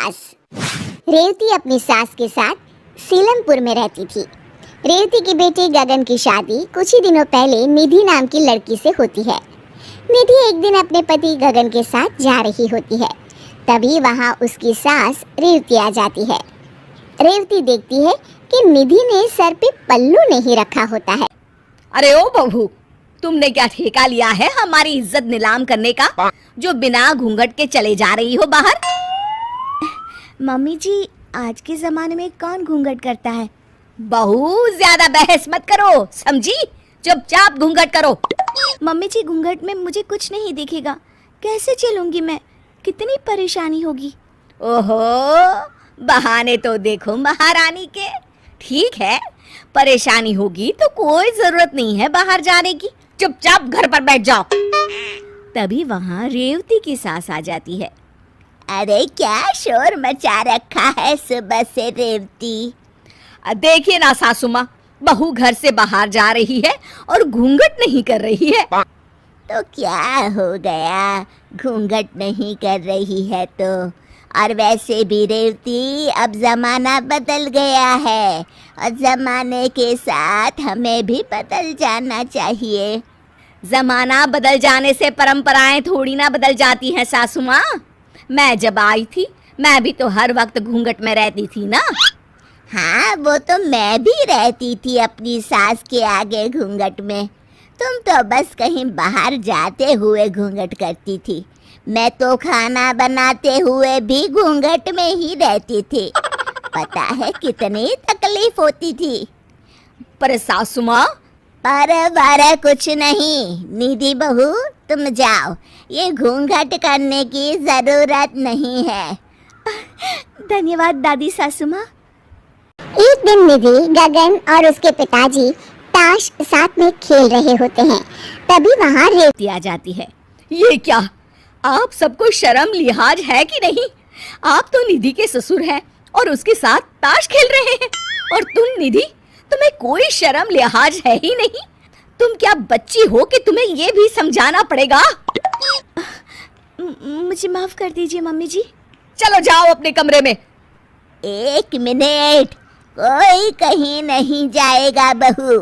सास। रेवती अपनी सास के साथ सीलमपुर में रहती थी। रेवती के बेटे गगन की शादी कुछ ही दिनों पहले निधि नाम की लड़की से होती है। निधि एक दिन अपने पति गगन के साथ जा रही होती है, तभी वहां उसकी सास रेवती आ जाती है। रेवती देखती है कि निधि ने सर पे पल्लू नहीं रखा होता है। अरे ओ बहू, तुमने क्या ठेका लिया है हमारी इज्जत नीलाम करने का, जो बिना घूंघट के चले जा रही हो बाहर? मम्मी जी, आज के जमाने में कौन घूंघट करता है? बहू, ज्यादा बहस मत करो, समझी? चुपचाप घूंघट करो। मम्मी जी, घूंघट में मुझे कुछ नहीं दिखेगा, कैसे चलूंगी मैं? कितनी परेशानी होगी। ओहो, बहाने तो देखो महारानी के। ठीक है, परेशानी होगी तो कोई जरूरत नहीं है बाहर जाने की, चुपचाप घर पर बैठ जाओ। तभी वहाँ रेवती की सास आ जाती है। अरे क्या शोर मचा रखा है सुबह से रेवती? देखिए ना सासू माँ, बहू घर से बाहर जा रही है और घूंघट नहीं कर रही है। तो क्या हो गया, घूंघट नहीं कर रही है तो? और वैसे भी रेवती, अब जमाना बदल गया है और जमाने के साथ हमें भी बदल जाना चाहिए। जमाना बदल जाने से परंपराएं थोड़ी ना बदल जाती हैं सासू माँ। मैं जब आई थी, मैं भी तो हर वक्त घूंघट में रहती थी ना। हाँ, वो तो मैं भी रहती थी अपनी सास के आगे घूंघट में। तुम तो बस कहीं बाहर जाते हुए घूंघट करती थी। मैं तो खाना बनाते हुए भी घूंघट में ही रहती थी। पता है कितनी तकलीफ होती थी। पर सासू माँ, पर कुछ नहीं। निधि बहू, तुम जाओ, ये घूंघट करने की जरूरत नहीं है। धन्यवाद दादी सासू माँ। एक दिन निधि, गगन और उसके पिताजी ताश साथ में खेल रहे होते हैं, तभी वहाँ रेवती आ जाती है। ये क्या, आप सबको शर्म लिहाज है कि नहीं? आप तो निधि के ससुर हैं और उसके साथ ताश खेल रहे हैं, और तुम निधि, तुम्हें कोई शर्म लिहाज है ही नहीं? तुम क्या बच्ची हो कि तुम्हें ये भी समझाना पड़ेगा? मुझे माफ कर दीजिए मम्मी जी। चलो जाओ अपने कमरे में। एक मिनट, कोई कहीं नहीं जाएगा बहू।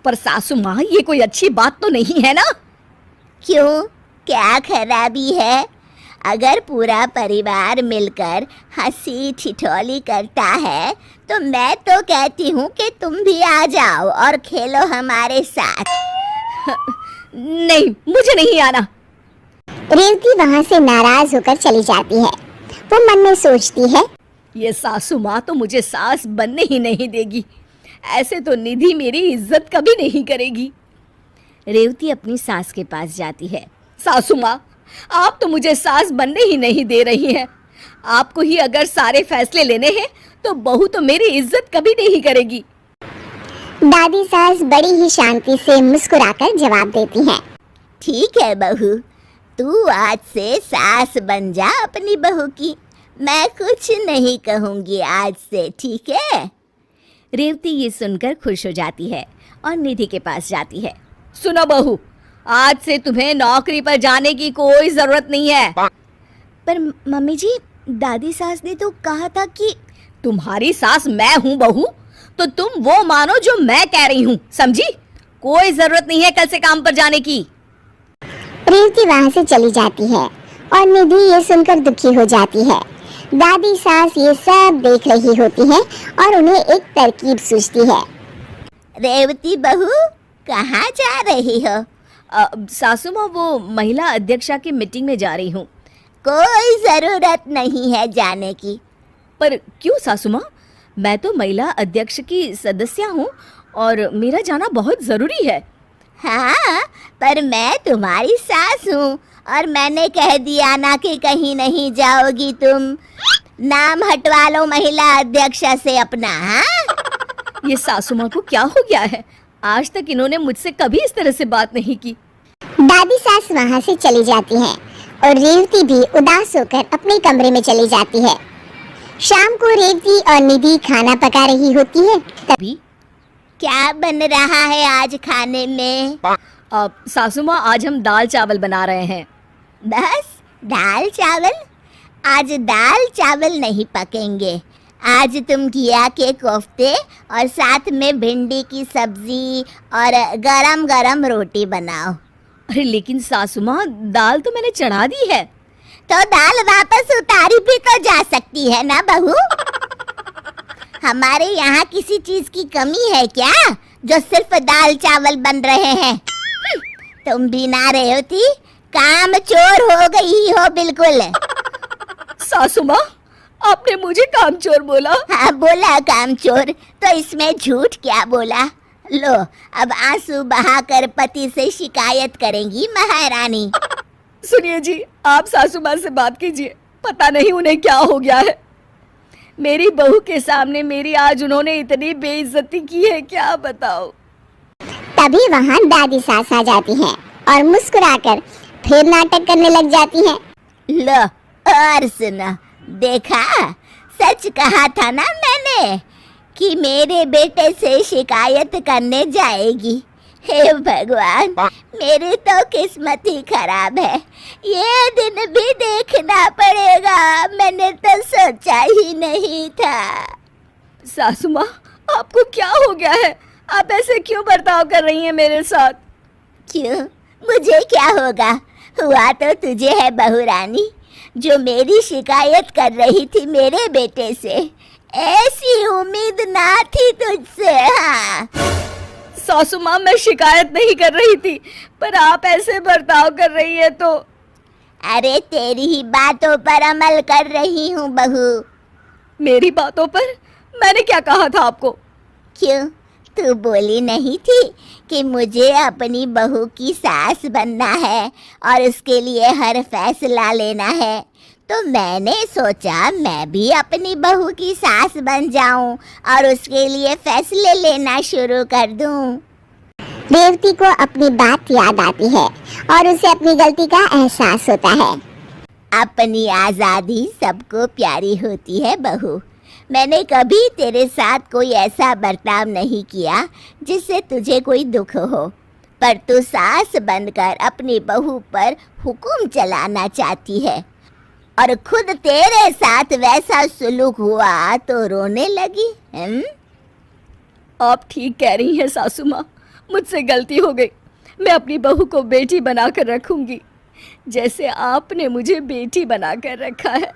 पर सासू माँ, ये कोई अच्छी बात तो नहीं है ना? क्यों, क्या खराबी है? अगर पूरा परिवार मिलकर हंसी ठिठोली करता है तो मैं तो कहती हूँ कि तुम भी आ जाओ और खेलो हमारे साथ। नहीं, मुझे नहीं आना। रेवती वहाँ से नाराज होकर चली जाती है। वो मन में सोचती है, ये सासू माँ तो मुझे सास बनने ही नहीं देगी। ऐसे तो निधि मेरी इज्जत कभी नहीं करेगी। रेवती अपनी सास के पास जाती है। सासू माँ, आप तो मुझे सास बनने ही नहीं दे रही हैं। आपको ही अगर सारे फैसले लेने हैं तो बहू तो मेरी इज्जत कभी नहीं करेगी। दादी सास बड़ी ही शांति से मुस्कुराकर जवाब देती हैं। ठीक है बहू, तू आज से सास बन जा अपनी बहू की। मैं कुछ नहीं कहूँगी आज से, ठीक है? रेवती ये सुनकर खुश हो जाती है और निधि के पास जाती है। सुनो बहू, आज से तुम्हें नौकरी पर जाने की कोई जरूरत नहीं है। पर मम्मी जी, दादी सास ने तो कहा था कि... तुम्हारी सास मैं हूँ बहू, तो तुम वो मानो जो मैं कह रही हूँ, समझी? कोई जरूरत नहीं है कल से काम पर जाने की। रेवती वहाँ से चली जाती है और निधि ये सुनकर दुखी हो जाती है। दादी सास ये सब देख रही होती है और उन्हें एक तरकीब सूझती है। रेवती बहू, कहाँ जा रही हो? सासू माँ, वो महिला अध्यक्षा की मीटिंग में जा रही हूँ। कोई जरूरत नहीं है जाने की। पर क्यों सासू माँ? मैं तो महिला अध्यक्ष की सदस्य हूँ और मेरा जाना बहुत जरूरी है। हाँ, पर मैं तुम्हारी सास हूँ और मैंने कह दिया ना कि कहीं नहीं जाओगी तुम। नाम हटवा लो महिला अध्यक्षा से अपना। हाँ, ये सासू माँ को क्या हो गया है? आज तक इन्होंने मुझसे कभी इस तरह से बात नहीं की। दादी सास वहाँ से चली जाती हैं और रेवती भी उदास होकर अपने कमरे में चली जाती है। शाम को रेवती और निधि खाना पका रही होती है, तभी क्या बन रहा है आज खाने में? सासू माँ, आज हम दाल चावल बना रहे हैं। बस दाल चावल? आज दाल चावल नहीं पकेंगे। आज तुम घिया के कोफ्ते और साथ में भिंडी की सब्जी और गरम गरम रोटी बनाओ। अरे लेकिन सासू माँ, दाल तो मैंने चढ़ा दी है। तो दाल वापस उतारी भी तो जा सकती है ना बहू। हमारे यहाँ किसी चीज की कमी है क्या जो सिर्फ दाल चावल बन रहे हैं? तुम भी ना रहती, काम चोर हो गई हो बिल्कुल। सासू माँ, आपने मुझे कामचोर बोला? हाँ बोला कामचोर, तो इसमें झूठ क्या बोला? लो अब आंसू बहाकर पति से शिकायत करेंगी महारानी। सुनिए जी, आप सासू माँ से बात कीजिए, पता नहीं उन्हें क्या हो गया है। मेरी बहू के सामने मेरी आज उन्होंने इतनी बेइज्जती की है, क्या बताओ। तभी वहाँ दादी सास आ जाती हैं और मुस्कुराकर फिर नाटक करने लग जाती हैं। लो और सुनो, देखा, सच कहा था ना मैंने कि मेरे बेटे से शिकायत करने जाएगी। हे भगवान, मेरी तो किस्मत ही खराब है। ये दिन भी देखना पड़ेगा, मैंने तो सोचा ही नहीं था। सासू माँ, आपको क्या हो गया है? आप ऐसे क्यों बर्ताव कर रही हैं मेरे साथ? क्यों, मुझे क्या होगा? हुआ तो तुझे है बहू रानी, जो मेरी शिकायत कर रही थी मेरे बेटे से। ऐसी उम्मीद ना थी तुझसे। हाँ सासू माँ, मैं शिकायत नहीं कर रही थी, पर आप ऐसे बर्ताव कर रही है तो। अरे तेरी ही बातों पर अमल कर रही हूँ बहू। मेरी बातों पर? मैंने क्या कहा था आपको? क्यों, तू बोली नहीं थी कि मुझे अपनी बहू की सास बनना है और उसके लिए हर फैसला लेना है? तो मैंने सोचा मैं भी अपनी बहू की सास बन जाऊं और उसके लिए फैसले लेना शुरू कर दूं। रेवती को अपनी बात याद आती है और उसे अपनी गलती का एहसास होता है। अपनी आज़ादी सबको प्यारी होती है बहू। मैंने कभी तेरे साथ कोई ऐसा बर्ताव नहीं किया जिससे तुझे कोई दुख हो, पर तू सास बनकर अपनी बहू पर हुक्म चलाना चाहती है और खुद तेरे साथ वैसा सुलूक हुआ तो रोने लगी। आप ठीक कह रही हैं सासू माँ, मुझसे गलती हो गई। मैं अपनी बहू को बेटी बनाकर रखूंगी, जैसे आपने मुझे बेटी बनाकर रखा है।